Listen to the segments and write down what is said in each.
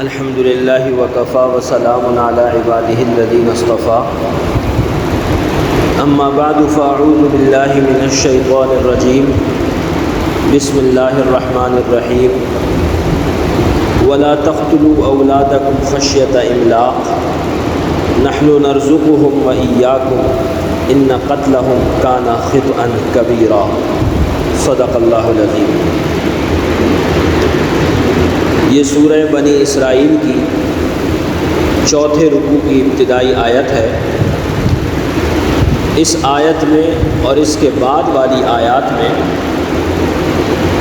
الحمد للہ وکفی وسلام علی عبادہ الذین اصطفی اما بعد فاعوذ باللہ من الشیطان الرجیم بسم اللہ الرحمن الرحیم ولا تقتلوا اولادکم خشیۃ املاق نحن نرزقهم وإیاکم ان قتلهم کان خطئا کبیرا صدق اللہ العظیم۔ یہ سورہ بنی اسرائیل کی چوتھے رکوع کی ابتدائی آیت ہے۔ اس آیت میں اور اس کے بعد والی آیات میں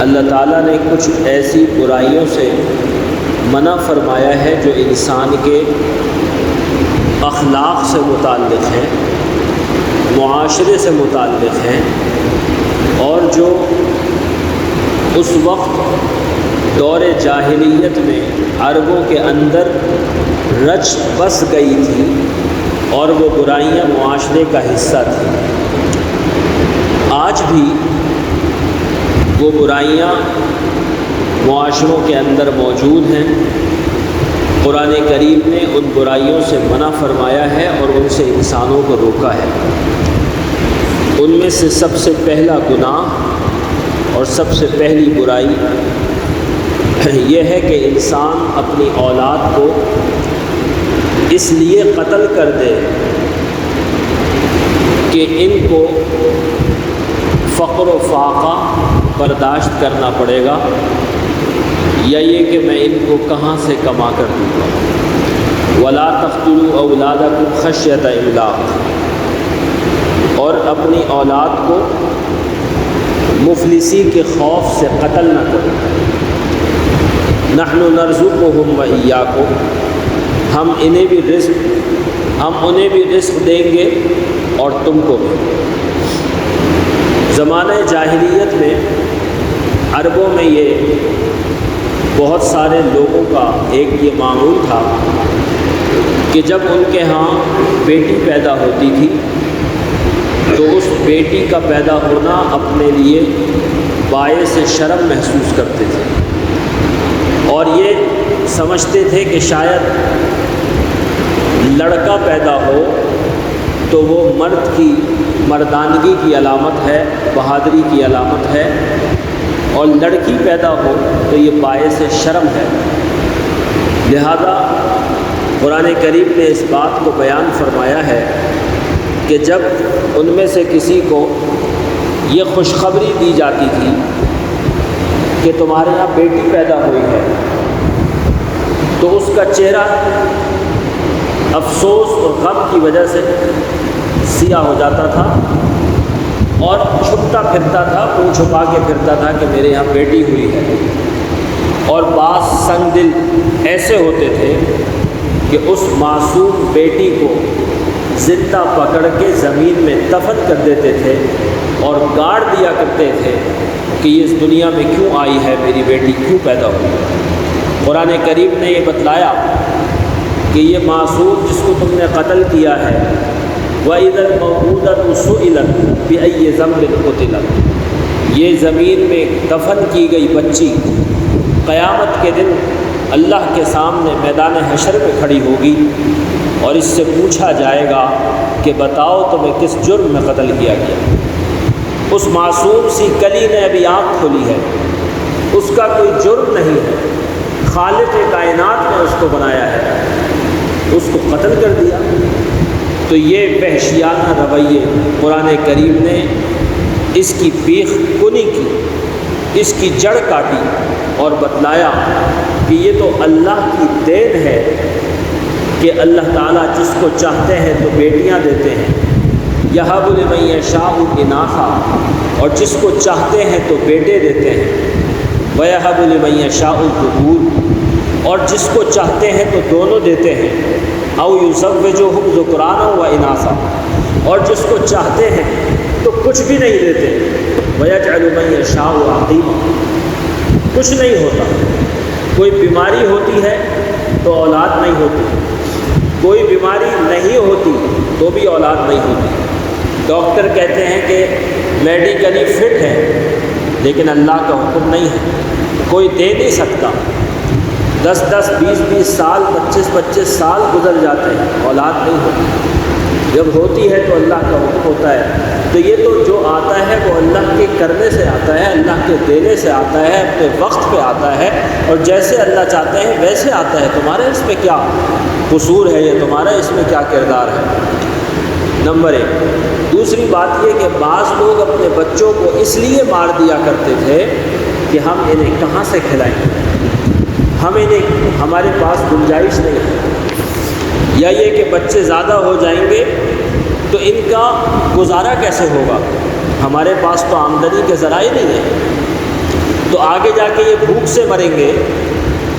اللہ تعالیٰ نے کچھ ایسی برائیوں سے منع فرمایا ہے جو انسان کے اخلاق سے متعلق ہیں، معاشرے سے متعلق ہیں، اور جو اس وقت دور جاہلیت میں عربوں کے اندر رچ بس گئی تھی اور وہ برائیاں معاشرے کا حصہ تھیں۔ آج بھی وہ برائیاں معاشروں کے اندر موجود ہیں۔ قرآن کریم نے ان برائیوں سے منع فرمایا ہے اور ان سے انسانوں کو روکا ہے۔ ان میں سے سب سے پہلا گناہ اور سب سے پہلی برائی یہ ہے کہ انسان اپنی اولاد کو اس لیے قتل کر دے کہ ان کو فقر و فاقہ برداشت کرنا پڑے گا، یا یہ کہ میں ان کو کہاں سے کما کر دوں گا۔ ولا تقتلوا اولادکم خشیۃ املاق، اور اپنی اولاد کو مفلسی کے خوف سے قتل نہ کرو۔ نحن نرزقهم وإیاکم، ہم انہیں بھی رزق دیں گے اور تم کو بھی۔ زمانہ جاہلیت میں عربوں میں یہ بہت سارے لوگوں کا ایک یہ معمول تھا کہ جب ان کے ہاں بیٹی پیدا ہوتی تھی تو اس بیٹی کا پیدا ہونا اپنے لیے باعث شرم محسوس کرتے تھے، اور یہ سمجھتے تھے کہ شاید لڑکا پیدا ہو تو وہ مرد کی مردانگی کی علامت ہے، بہادری کی علامت ہے، اور لڑکی پیدا ہو تو یہ باعث شرم ہے۔ لہذا قرآن کریم نے اس بات کو بیان فرمایا ہے کہ جب ان میں سے کسی کو یہ خوشخبری دی جاتی تھی کہ تمہارے یہاں بیٹی پیدا ہوئی ہے تو اس کا چہرہ افسوس اور غم کی وجہ سے سیاہ ہو جاتا تھا اور چھپتا پھرتا تھا، منہ چھپا کے پھرتا تھا کہ میرے یہاں بیٹی ہوئی ہے۔ اور بعض سنگ دل ایسے ہوتے تھے کہ اس معصوم بیٹی کو زندہ پکڑ کے زمین میں دفن کر دیتے تھے اور گاڑ دیا کرتے تھے کہ یہ اس دنیا میں کیوں آئی ہے، میری بیٹی کیوں پیدا ہوئی۔ قرآن کریم نے یہ بتلایا کہ یہ معصوم جس کو تم نے قتل کیا ہے وَإِذَا الْمَوْءُودَةُ سُئِلَتْ بِأَيِّ ذَنبٍ قُتِلَتْ، یہ زمین میں دفن کی گئی بچی قیامت کے دن اللہ کے سامنے میدان حشر میں کھڑی ہوگی اور اس سے پوچھا جائے گا کہ بتاؤ تمہیں کس جرم میں قتل کیا گیا۔ اس معصوم سی کلی نے ابھی آنکھ کھولی ہے، اس کا کوئی جرم نہیں ہے، خالق کائنات نے اس کو بنایا ہے، اس کو قتل کر دیا۔ تو یہ وحشیانہ رویے قرآن کریم نے اس کی بیخ کنی کی، اس کی جڑ کاٹی اور بتلایا کہ یہ تو اللہ کی دین ہے کہ اللہ تعالیٰ جس کو چاہتے ہیں تو بیٹیاں دیتے ہیں، یہب لمن یشاء اناثا، اور جس کو چاہتے ہیں تو بیٹے دیتے ہیں، ویہب لمن یشاء الذکور، اور جس کو چاہتے ہیں تو دونوں دیتے ہیں، او یزوجہم ذکرانا و اناثا، اور جس کو چاہتے ہیں تو کچھ بھی نہیں دیتے، ویجعل من یشاء عقیما، کچھ نہیں ہوتا۔ کوئی بیماری ہوتی ہے تو اولاد نہیں ہوتی، کوئی بیماری نہیں ہوتی تو بھی اولاد نہیں ہوتی۔ ڈاکٹر کہتے ہیں کہ میڈیکلی فٹ ہے، لیکن اللہ کا حکم نہیں ہے، کوئی دے نہیں سکتا۔ 10-10, 20-20 سال، 25-25 سال گزر جاتے ہیں، اولاد نہیں ہوتی۔ جب ہوتی ہے تو اللہ کا حکم ہوتا ہے۔ تو یہ تو جو آتا ہے وہ اللہ کے کرنے سے آتا ہے، اللہ کے دینے سے آتا ہے، اپنے وقت پہ آتا ہے، اور جیسے اللہ چاہتے ہیں ویسے آتا ہے۔ تمہارا اس میں کیا قصور ہے، یا تمہارا اس میں کیا کردار ہے؟ نمبر 1۔ دوسری بات یہ کہ بعض لوگ اپنے بچوں کو اس لیے مار دیا کرتے تھے کہ ہم انہیں کہاں سے کھلائیں، ہمارے پاس گنجائش نہیں ہے، یا یہ کہ بچے زیادہ ہو جائیں گے تو ان کا گزارا کیسے ہوگا، ہمارے پاس تو آمدنی کے ذرائع نہیں ہیں، تو آگے جا کے یہ بھوک سے مریں گے،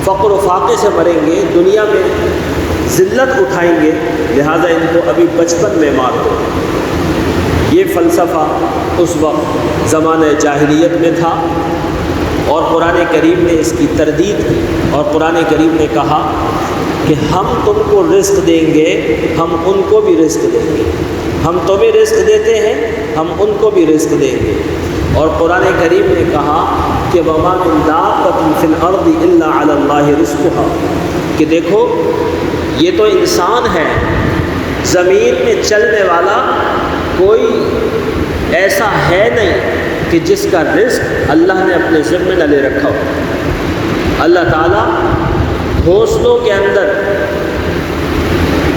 فقر و فاقے سے مریں گے، دنیا میں ذلت اٹھائیں گے، لہٰذا ان کو ابھی بچپن میں مار دو۔ یہ فلسفہ اس وقت زمانہ جاہلیت میں تھا، اور قرآن کریم نے اس کی تردید کی، اور قرآن کریم نے کہا کہ ہم تم کو رزق دیں گے، ہم ان کو بھی رزق دیں گے، ہم تمہیں رزق دیتے ہیں، ہم ان کو بھی رزق دیں گے۔ اور قرآن کریم نے کہا کہ وَمَا مِن دَابَّةٍ فِي الْأَرْضِ إِلَّا عَلَى اللَّهِ رِزْقُهَا، کہ دیکھو یہ تو انسان ہے، زمین میں چلنے والا کوئی ایسا ہے نہیں کہ جس کا رزق اللہ نے اپنے ذمہ نہ لے رکھا ہو۔ اللہ تعالیٰ گھونسلوں کے اندر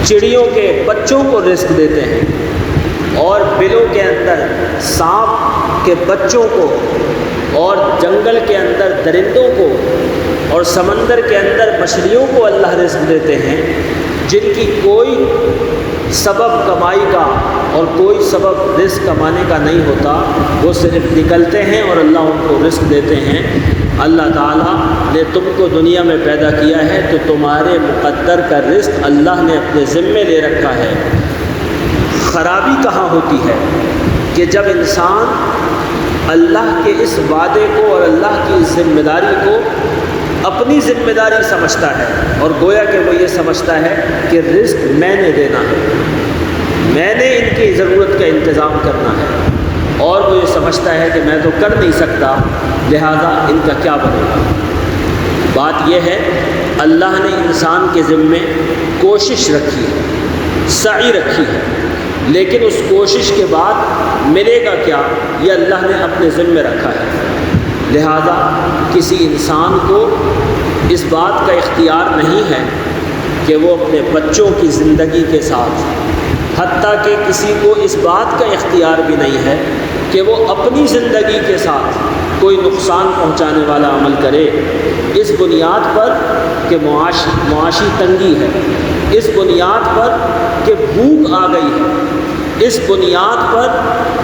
چڑیوں کے بچوں کو رزق دیتے ہیں، اور بلوں کے اندر سانپ کے بچوں کو، اور جنگل کے اندر درندوں کو، اور سمندر کے اندر مچھلیوں کو اللہ رزق دیتے ہیں، جن کی کوئی سبب کمائی کا اور کوئی سبب رزق کمانے کا نہیں ہوتا، وہ صرف نکلتے ہیں اور اللہ ان کو رزق دیتے ہیں۔ اللہ تعالیٰ نے تم کو دنیا میں پیدا کیا ہے تو تمہارے مقدر کا رزق اللہ نے اپنے ذمے لے رکھا ہے۔ خرابی کہاں ہوتی ہے کہ جب انسان اللہ کے اس وعدے کو اور اللہ کی اس ذمہ داری کو اپنی ذمہ داری سمجھتا ہے، اور گویا کہ وہ یہ سمجھتا ہے کہ رزق میں نے دینا ہے، میں نے ان کی ضرورت کا انتظام کرنا ہے، اور وہ یہ سمجھتا ہے کہ میں تو کر نہیں سکتا، لہذا ان کا کیا بنے گا۔ بات یہ ہے اللہ نے انسان کے ذمے کوشش رکھی ہے، سعی رکھی ہے، لیکن اس کوشش کے بعد ملے گا کیا یہ اللہ نے اپنے ذمے رکھا ہے۔ لہذا کسی انسان کو اس بات کا اختیار نہیں ہے کہ وہ اپنے بچوں کی زندگی کے ساتھ، حتیٰ کہ کسی کو اس بات کا اختیار بھی نہیں ہے کہ وہ اپنی زندگی کے ساتھ کوئی نقصان پہنچانے والا عمل کرے، اس بنیاد پر کہ معاشی تنگی ہے، اس بنیاد پر کہ بھوک آ گئی ہے، اس بنیاد پر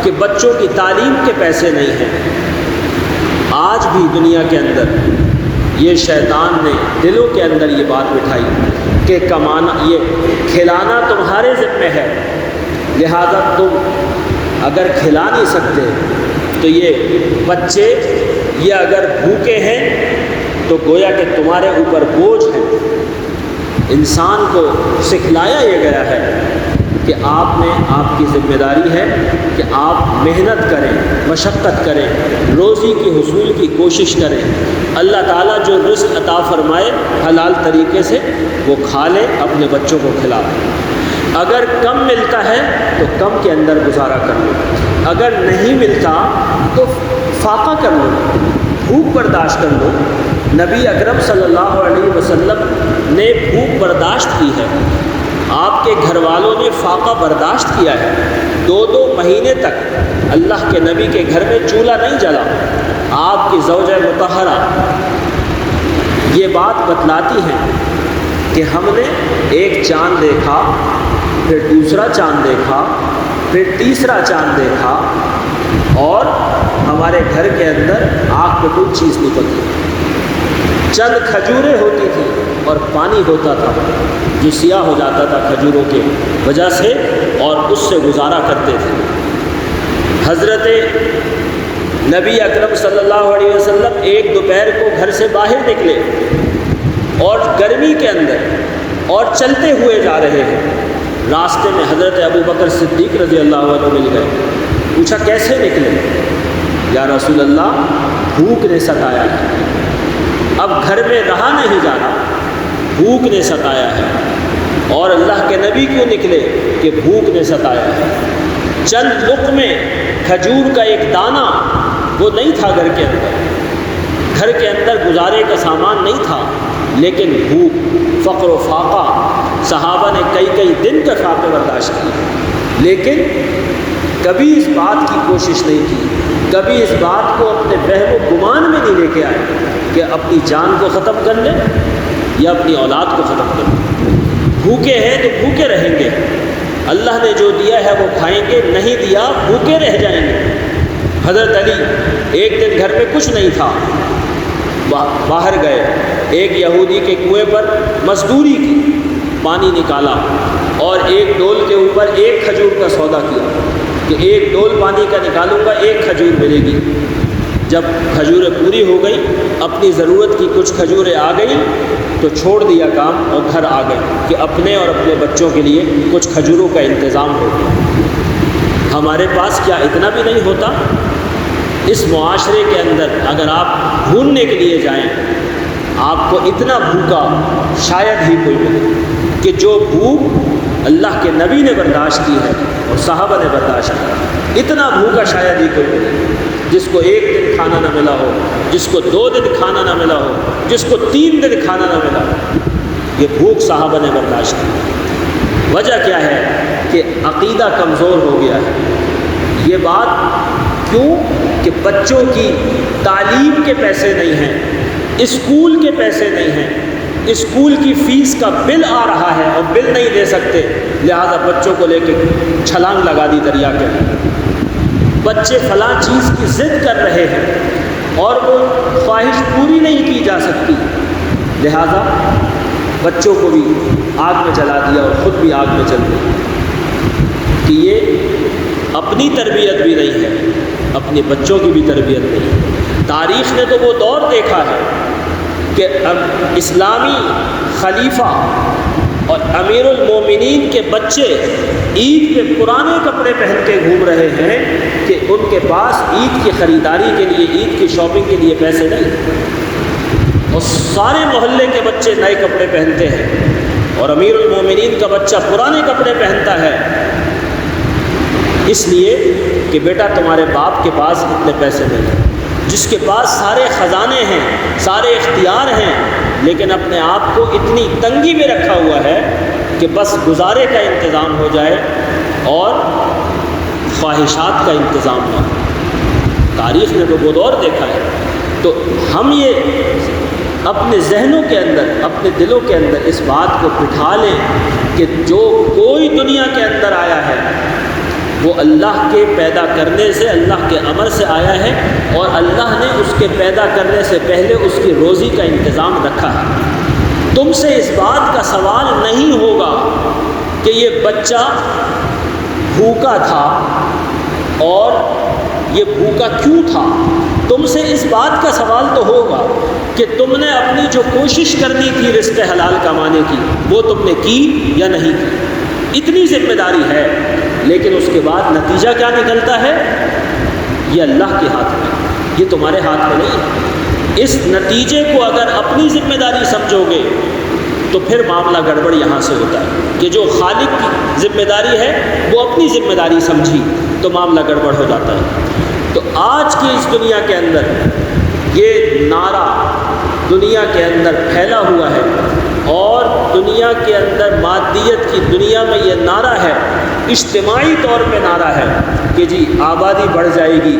کہ بچوں کی تعلیم کے پیسے نہیں ہیں۔ آج بھی دنیا کے اندر یہ شیطان نے دلوں کے اندر یہ بات بٹھائی کہ کمانا، یہ کھلانا تمہارے ذمہ ہے، لہذا تم اگر کھلا نہیں سکتے تو یہ بچے یہ اگر بھوکے ہیں تو گویا کہ تمہارے اوپر بوجھ ہے۔ انسان کو سکھلایا یہ گیا ہے کہ آپ کی ذمہ داری ہے کہ آپ محنت کریں، مشقت کریں، روزی کی حصول کی کوشش کریں، اللہ تعالیٰ جو رزق عطا فرمائے حلال طریقے سے وہ کھا لیں، اپنے بچوں کو کھلا دیں۔ اگر کم ملتا ہے تو کم کے اندر گزارا کر لو، اگر نہیں ملتا تو فاقہ کر لو، بھوک برداشت کر لو۔ نبی اکرم صلی اللہ علیہ وسلم نے بھوک برداشت کی ہے، آپ کے گھر والوں نے فاقہ برداشت کیا ہے، 2 مہینے تک اللہ کے نبی کے گھر میں چولہا نہیں جلا۔ آپ کی زوجہ مطہرہ یہ بات بتلاتی ہیں کہ ہم نے ایک چاند دیکھا، پھر دوسرا چاند دیکھا، پھر تیسرا چاند دیکھا، اور ہمارے گھر کے اندر آگ پہ کوئی چیز نہیں پکی، چند کھجوریں ہوتی تھیں اور پانی ہوتا تھا جو سیاہ ہو جاتا تھا کھجوروں کے وجہ سے، اور اس سے گزارا کرتے تھے۔ حضرت نبی اکرم صلی اللہ علیہ وسلم ایک دوپہر کو گھر سے باہر نکلے اور گرمی کے اندر اور چلتے ہوئے جا رہے ہیں، راستے میں حضرت ابو بکر صدیق رضی اللہ عنہ مل گئے، پوچھا کیسے نکلے؟ یا رسول اللہ بھوک نے ستایا ہے، اب گھر میں رہا نہیں جانا، بھوک نے ستایا ہے، اور اللہ کے نبی کیوں نکلے کہ بھوک نے ستایا ہے۔ چند لقمے کھجور کا ایک دانہ وہ نہیں تھا گھر کے اندر، گھر کے اندر گزارے کا سامان نہیں تھا، لیکن بھوک، فقر و فاقہ، صحابہ نے کئی کئی دن کے فاقے برداشت کیے، لیکن کبھی اس بات کی کوشش نہیں کی، کبھی اس بات کو اپنے وہم و گمان میں نہیں لے کے آئے کہ اپنی جان کو ختم کر لیں یا اپنی اولاد کو ختم کر لیں۔ بھوکے ہیں تو بھوکے رہیں گے، اللہ نے جو دیا ہے وہ کھائیں گے، نہیں دیا بھوکے رہ جائیں گے۔ حضرت علی ایک دن گھر پہ کچھ نہیں تھا، باہر گئے، ایک یہودی کے کنویں پر مزدوری کی، پانی نکالا اور ایک ڈول کے اوپر ایک کھجور کا سودا کیا کہ ایک ڈول پانی کا نکالوں گا، ایک کھجور ملے گی۔ جب کھجوریں پوری ہو گئی، اپنی ضرورت کی کچھ کھجوریں آ گئیں تو چھوڑ دیا کام اور گھر آ گئے کہ اپنے اور اپنے بچوں کے لیے کچھ کھجوروں کا انتظام ہو گیا۔ ہمارے پاس کیا اتنا بھی نہیں ہوتا؟ اس معاشرے کے اندر اگر آپ ڈھونڈنے کے لیے جائیں، آپ کو اتنا بھوکا شاید ہی کوئی ملے کہ جو بھوک اللہ کے نبی نے برداشت کی ہے اور صحابہ نے برداشت کی، اتنا بھوکا شاید ہی کوئی ملے جس کو ایک دن کھانا نہ ملا ہو، جس کو 2 دن کھانا نہ ملا ہو، جس کو 3 دن کھانا نہ ملا ہو۔ یہ بھوک صحابہ نے برداشت کی۔ وجہ کیا ہے کہ عقیدہ کمزور ہو گیا ہے۔ یہ بات کیوں کہ بچوں کی تعلیم کے پیسے نہیں ہیں، اسکول کے پیسے نہیں ہیں، اسکول کی فیس کا بل آ رہا ہے اور بل نہیں دے سکتے، لہذا بچوں کو لے کے چھلانگ لگا دی دریا کے۔ بچے فلاں چیز کی ضد کر رہے ہیں اور وہ خواہش پوری نہیں کی جا سکتی، لہذا بچوں کو بھی آگ میں جلا دیا اور خود بھی آگ میں جل گئے کہ یہ اپنی تربیت بھی نہیں ہے، اپنے بچوں کی بھی تربیت نہیں ہے۔ تاریخ نے تو وہ دور دیکھا ہے کہ اسلامی خلیفہ اور امیر المومنین کے بچے عید پہ پرانے کپڑے پہن کے گھوم رہے ہیں کہ ان کے پاس عید کی خریداری کے لیے، عید کی شاپنگ کے لیے پیسے نہیں، اور سارے محلے کے بچے نئے کپڑے پہنتے ہیں اور امیر المومنین کا بچہ پرانے کپڑے پہنتا ہے، اس لیے کہ بیٹا تمہارے باپ کے پاس اتنے پیسے نہیں ہیں، جس کے پاس سارے خزانے ہیں، سارے اختیار ہیں، لیکن اپنے آپ کو اتنی تنگی میں رکھا ہوا ہے کہ بس گزارے کا انتظام ہو جائے اور خواہشات کا انتظام نہ ہو۔ تاریخ نے تو وہ دور دیکھا ہے۔ تو ہم یہ اپنے ذہنوں کے اندر، اپنے دلوں کے اندر اس بات کو بٹھا لیں کہ جو کوئی دنیا کے اندر آیا ہے وہ اللہ کے پیدا کرنے سے، اللہ کے امر سے آیا ہے، اور اللہ نے اس کے پیدا کرنے سے پہلے اس کی روزی کا انتظام رکھا ہے۔ تم سے اس بات کا سوال نہیں ہوگا کہ یہ بچہ بھوکا تھا اور یہ بھوکا کیوں تھا۔ تم سے اس بات کا سوال تو ہوگا کہ تم نے اپنی جو کوشش کرنی تھی رزق حلال کمانے کی، وہ تم نے کی یا نہیں کی۔ اتنی ذمہ داری ہے، لیکن اس کے بعد نتیجہ کیا نکلتا ہے یہ اللہ کے ہاتھ میں، یہ تمہارے ہاتھ میں نہیں ہے۔ اس نتیجے کو اگر اپنی ذمہ داری سمجھو گے تو پھر معاملہ گڑبڑ یہاں سے ہوتا ہے کہ جو خالق کی ذمہ داری ہے وہ اپنی ذمہ داری سمجھی تو معاملہ گڑبڑ ہو جاتا ہے۔ تو آج کی اس دنیا کے اندر یہ نعرہ دنیا کے اندر پھیلا ہوا ہے، اور دنیا کے اندر مادیت کی دنیا میں یہ نعرہ ہے، اجتماعی طور پہ نعرہ ہے کہ جی آبادی بڑھ جائے گی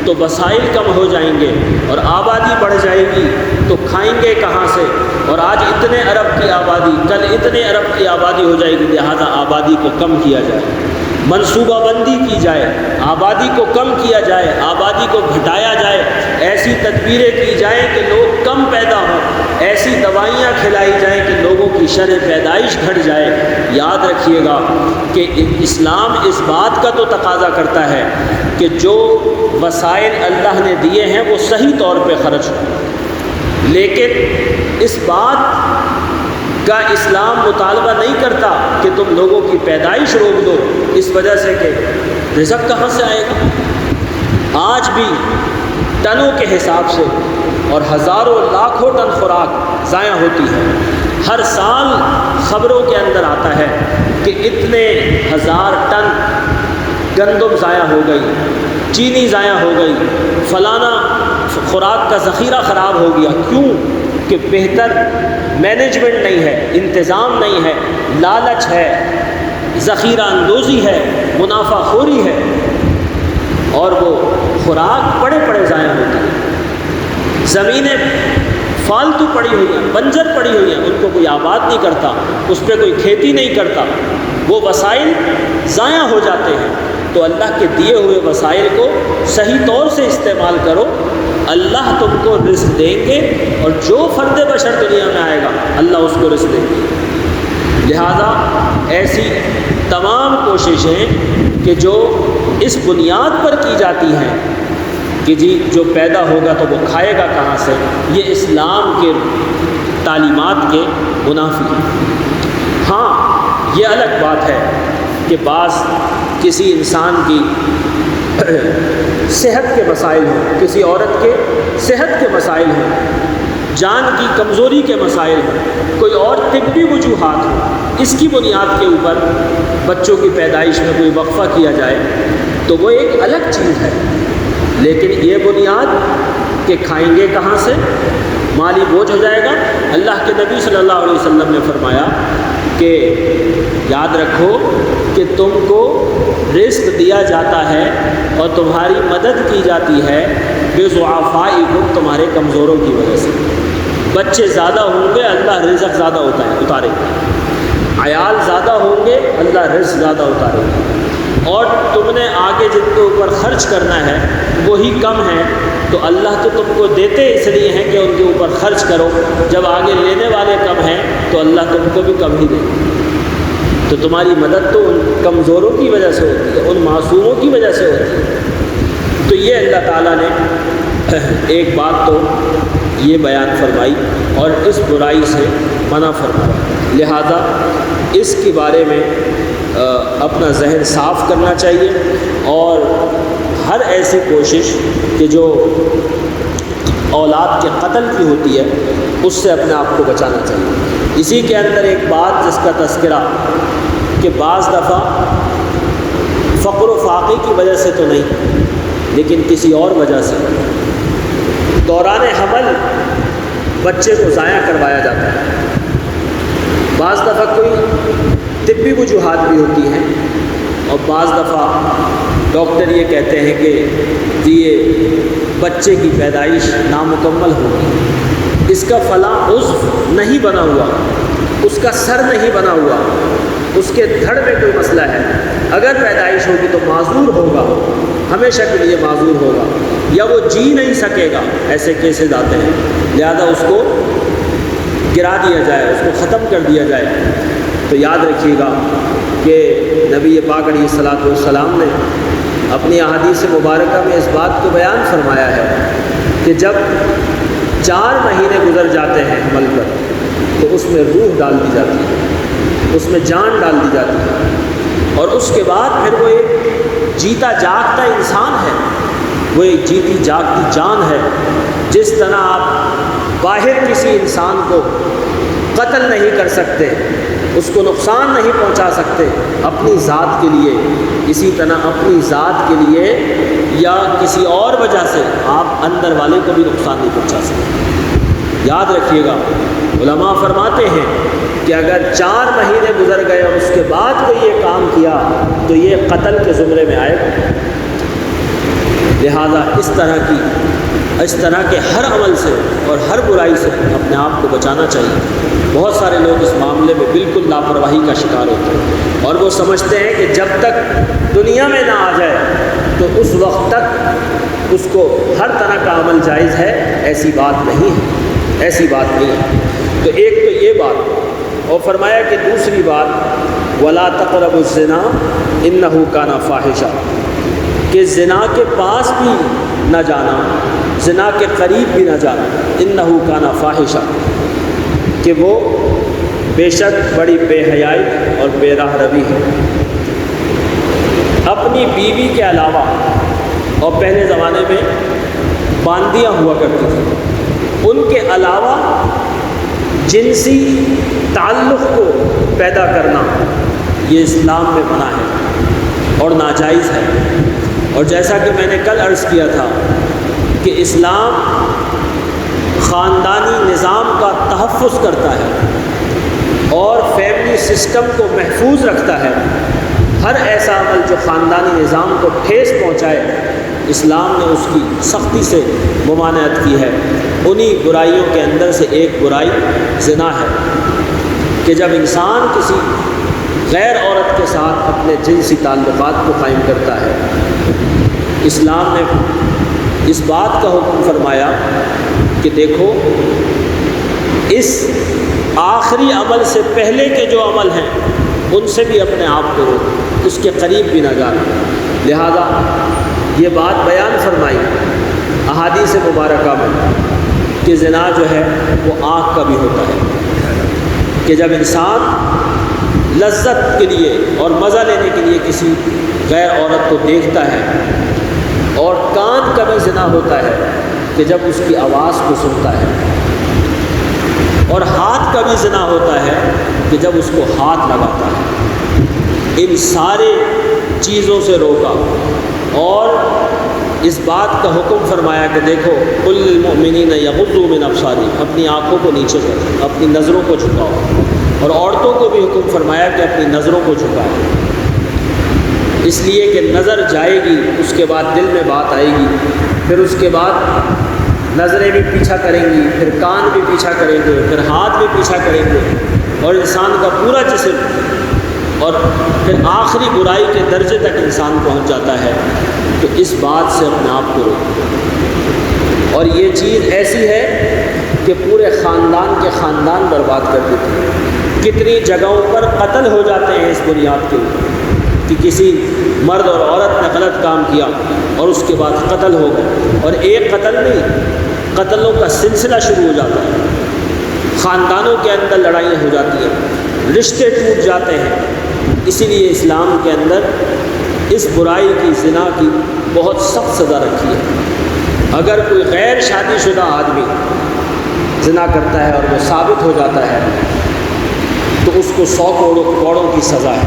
تو وسائل کم ہو جائیں گے، اور آبادی بڑھ جائے گی تو کھائیں گے کہاں سے، اور آج اتنے ارب کی آبادی، کل اتنے ارب کی آبادی ہو جائے گی، لہذا آبادی کو کم کیا جائے، منصوبہ بندی کی جائے، آبادی کو کم کیا جائے، آبادی کو گھٹایا جائے، ایسی تدبیریں کی جائیں کہ لوگ کم پیدا ہوں، ایسی دوائیاں کھلائی جائیں کہ لوگوں کی شرح پیدائش گھٹ جائے۔ یاد رکھیے گا کہ اسلام اس بات کا تو تقاضا کرتا ہے کہ جو وسائل اللہ نے دیے ہیں وہ صحیح طور پہ خرچ ہوں، لیکن اس بات کا اسلام مطالبہ نہیں کرتا کہ تم لوگوں کی پیدائش روک دو اس وجہ سے کہ رزق کہاں سے آئے گا۔ آج بھی ٹنوں کے حساب سے اور ہزاروں لاکھوں ٹن خوراک ضائع ہوتی ہے، ہر سال خبروں کے اندر آتا ہے کہ اتنے 1000 ٹن گندم ضائع ہو گئی، چینی ضائع ہو گئی، فلانا خوراک کا ذخیرہ خراب ہو گیا۔ کیوں؟ کہ بہتر مینجمنٹ نہیں ہے، انتظام نہیں ہے، لالچ ہے، ذخیرہ اندوزی ہے، منافع خوری ہے، اور وہ خوراک پڑے ضائع ہوتی ہے۔ زمینیں فالتو پڑی ہوئی ہیں، بنجر پڑی ہوئی ہیں، ان کو کوئی آباد نہیں کرتا، اس پہ کوئی کھیتی نہیں کرتا، وہ وسائل ضائع ہو جاتے ہیں۔ تو اللہ کے دیے ہوئے وسائل کو صحیح طور سے استعمال کرو، اللہ تم کو رزق دیں گے، اور جو فرد بشر دنیا میں آئے گا اللہ اس کو رزق دیں گے۔ لہذا ایسی تمام کوششیں کہ جو اس بنیاد پر کی جاتی ہیں کہ جی جو پیدا ہوگا تو وہ کھائے گا کہاں سے، یہ اسلام کے تعلیمات کے منافی ہیں۔ ہاں یہ الگ بات ہے کہ بعض کسی انسان کی صحت کے مسائل ہوں، کسی عورت کے صحت کے مسائل ہوں، جان کی کمزوری کے مسائل ہوں، کوئی اور طبی وجوہات ہوں، اس کی بنیاد کے اوپر بچوں کی پیدائش میں کوئی وقفہ کیا جائے تو وہ ایک الگ چیز ہے۔ لیکن یہ بنیاد کہ کھائیں گے کہاں سے، مالی بوجھ ہو جائے گا۔ اللہ کے نبی صلی اللہ علیہ وسلم نے فرمایا کہ یاد رکھو کہ تم کو رزق دیا جاتا ہے اور تمہاری مدد کی جاتی ہے بضعفائکم، تمہارے کمزوروں کی وجہ سے۔ بچے زیادہ ہوں گے اللہ رزق زیادہ اتارے گا، عیال زیادہ ہوں گے اللہ رزق زیادہ اتارے گا، اور تم نے آگے جن کے اوپر خرچ کرنا ہے وہی کم ہے تو اللہ تو تم کو دیتے اس لیے ہیں کہ ان کے اوپر خرچ کرو، جب آگے لینے والے کم ہیں تو اللہ تم کو بھی کم ہی دے گا۔ تو تمہاری مدد تو ان کمزوروں کی وجہ سے ہوتی ہے، ان معصوموں کی وجہ سے ہوتی ہے۔ تو یہ اللہ تعالیٰ نے ایک بات تو یہ بیان فرمائی اور اس برائی سے منع فرمایا، لہذا اس کے بارے میں اپنا ذہن صاف کرنا چاہیے، اور ہر ایسی کوشش کہ جو اولاد کے قتل کی ہوتی ہے اس سے اپنے آپ کو بچانا چاہیے۔ اسی کے اندر ایک بات جس کا تذکرہ کہ بعض دفعہ فقر و فاقے کی وجہ سے تو نہیں لیکن کسی اور وجہ سے دوران حمل بچے کو ضائع کروایا جاتا ہے۔ بعض دفعہ کوئی طبی وجوہات بھی ہوتی ہیں، اور بعض دفعہ ڈاکٹر یہ کہتے ہیں کہ یہ بچے کی پیدائش نامکمل ہوگی، اس کا فلاں عضو نہیں بنا ہوا، اس کا سر نہیں بنا ہوا، اس کے دھڑ میں کوئی مسئلہ ہے، اگر پیدائش ہوگی تو معذور ہوگا، ہمیشہ کے لیے معذور ہوگا، یا وہ جی نہیں سکے گا، ایسے کیسز آتے ہیں، لہذا اس کو گرا دیا جائے، اس کو ختم کر دیا جائے۔ تو یاد رکھیے گا کہ نبی پاک علیہ الصلوۃ والسلام نے اپنی احادیث مبارکہ میں اس بات کو بیان فرمایا ہے کہ جب 4 مہینے گزر جاتے ہیں حمل پر تو اس میں روح ڈال دی جاتی ہے، اس میں جان ڈال دی جاتی ہے، اور اس کے بعد پھر وہ ایک جیتا جاگتا انسان ہے، وہ ایک جیتی جاگتی جان ہے۔ جس طرح آپ باہر کسی انسان کو قتل نہیں کر سکتے، اس کو نقصان نہیں پہنچا سکتے اپنی ذات کے لیے، اسی طرح اپنی ذات کے لیے یا کسی اور وجہ سے آپ اندر والے کو بھی نقصان نہیں پہنچا سکتے۔ یاد رکھیے گا، علماء فرماتے ہیں کہ اگر 4 مہینے گزر گئے اور اس کے بعد کوئی یہ کام کیا تو یہ قتل کے زمرے میں آئے گا۔ لہذا اس طرح کے ہر عمل سے اور ہر برائی سے اپنے آپ کو بچانا چاہیے۔ بہت سارے لوگ اس معاملے میں بالکل لاپرواہی کا شکار ہوتے ہیں، اور وہ سمجھتے ہیں کہ جب تک دنیا میں نہ آ جائے تو اس وقت تک اس کو ہر طرح کا عمل جائز ہے۔ ایسی بات نہیں ہے، ایسی بات نہیں ہے۔ تو ایک تو یہ بات، اور فرمایا کہ دوسری بات وَلَا تَقْرَبُوا الزِّنَا إِنَّهُ كَانَ فَاحِشًا، کہ زنا کے پاس بھی نہ جانا، زنا کے قریب بھی نہ جانا، إِنَّهُ كَانَ فَاحِشًا، کہ وہ بے شک بڑی بے حیائی اور بے راہ روی ہے۔ اپنی بیوی کے علاوہ، اور پہلے زمانے میں باندیاں ہوا کرتی تھیں، ان کے علاوہ جنسی تعلق کو پیدا کرنا یہ اسلام میں منع ہے اور ناجائز ہے۔ اور جیسا کہ میں نے کل عرض کیا تھا کہ اسلام خاندانی نظام کا تحفظ کرتا ہے اور فیملی سسٹم کو محفوظ رکھتا ہے۔ ہر ایسا عمل جو خاندانی نظام کو ٹھیس پہنچائے اسلام نے اس کی سختی سے ممانعت کی ہے۔ انہی برائیوں کے اندر سے ایک برائی زنا ہے کہ جب انسان کسی غیر عورت کے ساتھ اپنے جنسی تعلقات کو قائم کرتا ہے، اسلام نے اس بات کا حکم فرمایا کہ دیکھو اس آخری عمل سے پہلے کے جو عمل ہیں ان سے بھی اپنے آپ کو روکو، اس کے قریب بھی نہ جانا۔ لہذا یہ بات بیان فرمائی احادیث مبارکہ میں کہ زنا جو ہے وہ آنکھ کا بھی ہوتا ہے، کہ جب انسان لذت کے لیے اور مزہ لینے کے لیے کسی غیر عورت کو دیکھتا ہے، اور کان کا بھی زنا ہوتا ہے کہ جب اس کی آواز کو سنتا ہے، اور ہاتھ کا بھی زنا ہوتا ہے کہ جب اس کو ہاتھ لگاتا ہے۔ ان سارے چیزوں سے روکا اور اس بات کا حکم فرمایا کہ دیکھو قل للمؤمنین یغضوا من ابصارہم، اپنی آنکھوں کو نیچے کرو، اپنی نظروں کو جھکاؤ، اور عورتوں کو بھی حکم فرمایا کہ اپنی نظروں کو جھکاؤ، اس لیے کہ نظر جائے گی، اس کے بعد دل میں بات آئے گی، پھر اس کے بعد نظریں بھی پیچھا کریں گی، پھر کان بھی پیچھا کریں گے، پھر ہاتھ بھی پیچھا کریں گے، اور انسان کا پورا جسم، اور پھر آخری برائی کے درجے تک انسان پہنچ جاتا ہے۔ تو اس بات سے اپنے آپ کو روکو۔ اور یہ چیز ایسی ہے کہ پورے خاندان کے خاندان برباد کر دیتی ہے۔ کتنی جگہوں پر قتل ہو جاتے ہیں اس بنیاد کے اوپر کہ کسی مرد اور عورت نے غلط کام کیا اور اس کے بعد قتل ہو گئے، اور ایک قتل نہیں، قتلوں کا سلسلہ شروع ہو جاتا ہے، خاندانوں کے اندر لڑائیاں ہو جاتی ہیں، رشتے ٹوٹ جاتے ہیں۔ اسی لیے اسلام کے اندر اس برائی کی، زنا کی بہت سخت سزا رکھی ہے۔ اگر کوئی غیر شادی شدہ آدمی زنا کرتا ہے اور وہ ثابت ہو جاتا ہے تو اس کو 100 کوڑوں کی سزا ہے،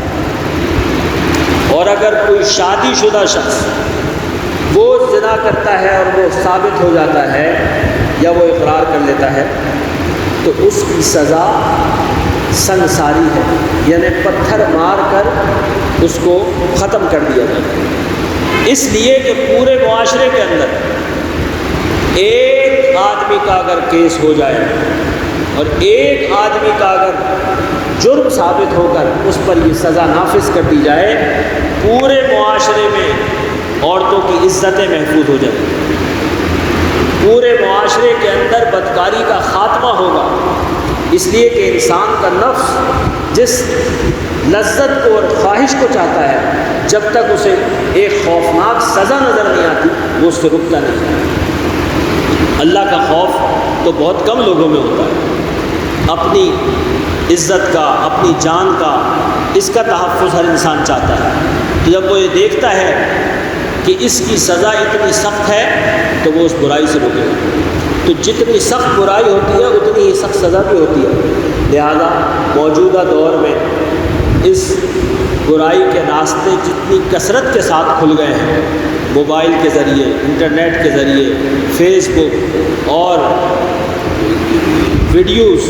اور اگر کوئی شادی شدہ شخص وہ زنا کرتا ہے اور وہ ثابت ہو جاتا ہے یا وہ اقرار کر لیتا ہے تو اس کی سزا سنساری ہے، یعنی پتھر مار کر اس کو ختم کر دیا جائے۔ اس لیے کہ پورے معاشرے کے اندر ایک آدمی کا اگر کیس ہو جائے اور ایک آدمی کا اگر جرم ثابت ہو کر اس پر یہ سزا نافذ کر دی جائے، پورے معاشرے میں عورتوں کی عزتیں محفوظ ہو جائیں، پورے معاشرے کے اندر بدکاری کا خاتمہ ہوگا۔ اس لیے کہ انسان کا نفس جس لذت کو اور خواہش کو چاہتا ہے، جب تک اسے ایک خوفناک سزا نظر نہیں آتی وہ اس سے رکتا نہیں۔ اللہ کا خوف تو بہت کم لوگوں میں ہوتا ہے، اپنی عزت کا، اپنی جان کا، اس کا تحفظ ہر انسان چاہتا ہے۔ تو جب وہ یہ دیکھتا ہے کہ اس کی سزا اتنی سخت ہے تو وہ اس برائی سے روکے گا۔ تو جتنی سخت برائی ہوتی ہے اتنی ہی سخت سزا بھی ہوتی ہے۔ لہذا موجودہ دور میں اس برائی کے راستے جتنی کثرت کے ساتھ کھل گئے ہیں، موبائل کے ذریعے، انٹرنیٹ کے ذریعے، فیس بک اور ویڈیوز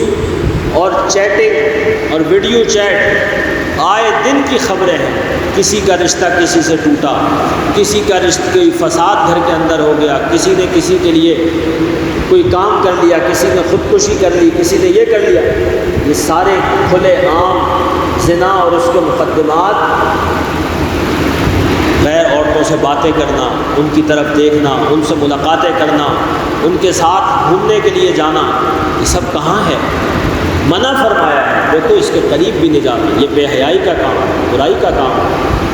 اور چیٹنگ اور ویڈیو چیٹ، آئے دن کی خبریں ہیں، کسی کا رشتہ کسی سے ٹوٹا، کسی کا رشتہ کوئی فساد گھر کے اندر ہو گیا، کسی نے کسی کے لیے کوئی کام کر لیا، کسی نے خودکشی کر لی، کسی نے یہ کر لیا۔ یہ سارے کھلے عام زنا اور اس کے مقدمات، غیر عورتوں سے باتیں کرنا، ان کی طرف دیکھنا، ان سے ملاقاتیں کرنا، ان کے ساتھ گھومنے کے لیے جانا، یہ سب کہاں ہے؟ منع فرمایا ہے، دیکھو اس کے قریب بھی نہیں جانا، یہ بے حیائی کا کام ہے، برائی کا کام ہے۔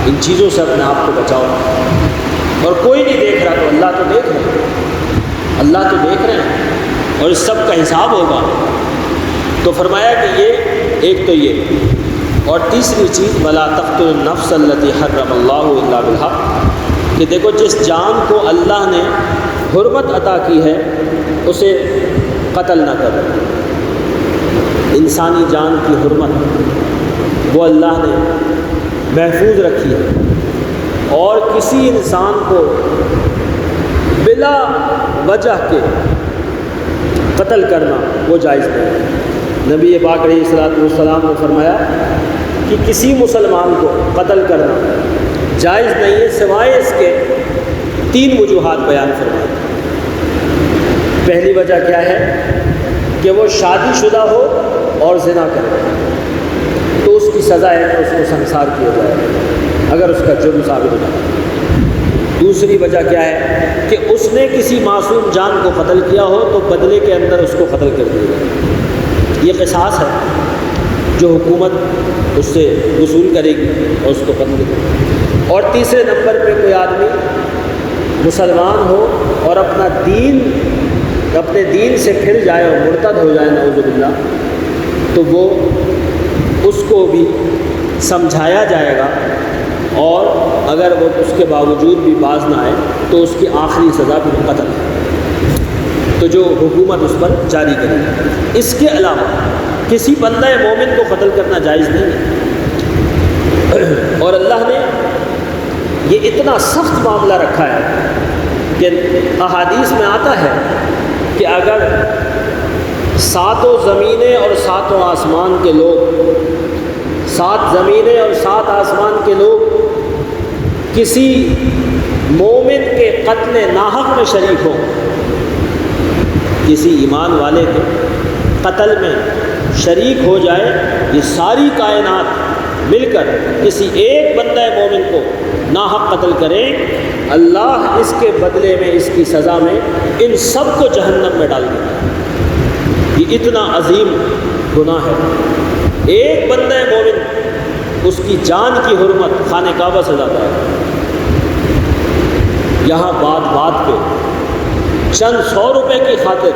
ان چیزوں سے اپنے آپ کو بچاؤ۔ اور کوئی نہیں دیکھ رہا تو اللہ تو دیکھ رہے ہیں، اللہ تو دیکھ رہے ہیں، اور اس سب کا حساب ہوگا۔ تو فرمایا کہ یہ ایک تو یہ، اور تیسری چیز وَلَا تَقْتُلُوا النَّفْسَ الَّتِي حَرَّمَ اللَّهُ إِلَّا بِالْحَقِّ، کہ دیکھو جس جان کو اللہ نے حرمت عطا کی ہے اسے قتل نہ کرو۔ انسانی جان کی حرمت وہ اللہ نے محفوظ رکھی ہے، اور کسی انسان کو بلا وجہ کے قتل کرنا وہ جائز نہیں ہے۔ نبی پاک علیہ الصلوۃ والسلام نے فرمایا کہ کسی مسلمان کو قتل کرنا جائز نہیں ہے سوائے اس کے 3 وجوہات بیان فرمائے۔ پہلی وجہ کیا ہے کہ وہ شادی شدہ ہو اور زنا کرے تو اس کی سزا ہے کہ اس کو سنسار کیا جائے اگر اس کا جرم ثابت ہو جائے۔ دوسری وجہ کیا ہے کہ اس نے کسی معصوم جان کو قتل کیا ہو تو بدلے کے اندر اس کو قتل کر دیا جائے، یہ قصاص ہے جو حکومت اس سے وصول کرے گی اور اس کو قتل کرے گی۔ اور تیسرے نمبر پہ کوئی آدمی مسلمان ہو اور اپنے دین سے پھر جائے اور مرتد ہو جائے نعوذ باللہ، تو وہ اس کو بھی سمجھایا جائے گا، اور اگر وہ اس کے باوجود بھی باز نہ آئے تو اس کی آخری سزا بھی قتل ہے، تو جو حکومت اس پر جاری کرے گی۔ اس کے علاوہ کسی بندہ مومن کو قتل کرنا جائز نہیں ہے، اور اللہ نے یہ اتنا سخت معاملہ رکھا ہے کہ احادیث میں آتا ہے کہ اگر 7 زمینیں اور 7 آسمان کے لوگ 7 زمینیں اور 7 آسمان کے لوگ کسی مومن کے قتل ناحق میں شریک ہوں، کسی ایمان والے کے قتل میں شریک ہو جائے، یہ ساری کائنات مل کر کسی ایک بندہ مومن کو ناحق قتل کریں، اللہ اس کے بدلے میں اس کی سزا میں ان سب کو جہنم میں ڈال دے گا۔ یہ اتنا عظیم گناہ ہے۔ ایک بندہ مومن اس کی جان کی حرمت خانہ کعبہ سے زیادہ ہے۔ یہاں بات پہ چند 100 روپے کی خاطر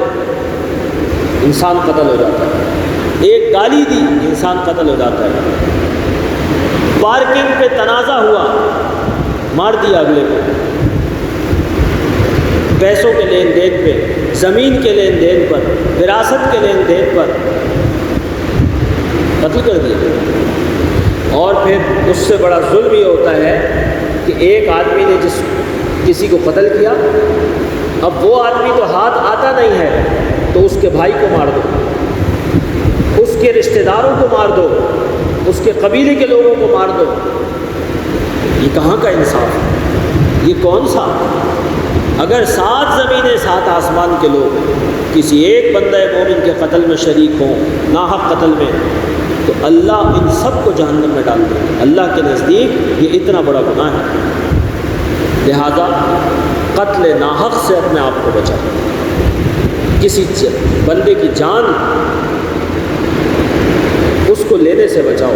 انسان قتل ہو جاتا ہے، ایک گالی دی انسان قتل ہو جاتا ہے، پارکنگ پہ تنازع ہوا مار دیا اگلے کو، پیسوں کے لین دین پہ، زمین کے لین دین پر، وراثت کے لین دین پر قتل کر دیا۔ اور پھر اس سے بڑا ظلم یہ ہوتا ہے کہ ایک آدمی نے کسی کو قتل کیا، اب وہ آدمی تو ہاتھ آتا نہیں ہے تو اس کے بھائی کو مار دو، اس کے رشتہ داروں کو مار دو، اس کے قبیلے کے لوگوں کو مار دو۔ یہ کہاں کا انصاف ہے؟ یہ کون سا؟ اگر 7 زمینیں 7 آسمان کے لوگ کسی ایک بندہ مومن کے قتل میں شریک ہوں، ناحق قتل میں، تو اللہ ان سب کو جہنم میں ڈال دے۔ اللہ کے نزدیک یہ اتنا بڑا گناہ ہے، لہذا قتل ناحق سے اپنے آپ کو بچاؤ۔ کسی بندے کی جان اس کو لینے سے بچاؤ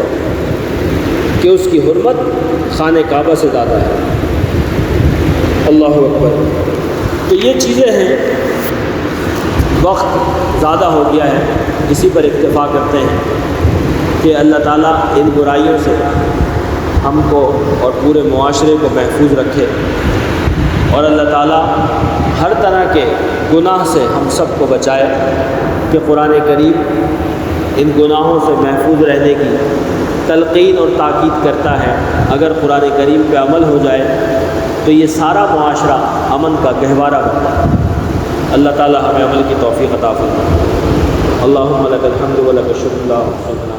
کہ اس کی حرمت خانہ کعبہ سے زیادہ ہے۔ اللہ اکبر۔ تو یہ چیزیں ہیں، وقت زیادہ ہو گیا ہے، اسی پر اکتفا کرتے ہیں کہ اللہ تعالیٰ ان برائیوں سے ہم کو اور پورے معاشرے کو محفوظ رکھے، اور اللہ تعالیٰ ہر طرح کے گناہ سے ہم سب کو بچائے، کہ قرآن کریم ان گناہوں سے محفوظ رہنے کی تلقین اور تاکید کرتا ہے۔ اگر قرآن کریم پہ عمل ہو جائے تو یہ سارا معاشرہ امن کا گہوارہ بنتا ہے۔ اللہ تعالیٰ ہمیں عمل کی توفیق عطا فرمائے۔ اللہم لک الحمد و لک الشکر۔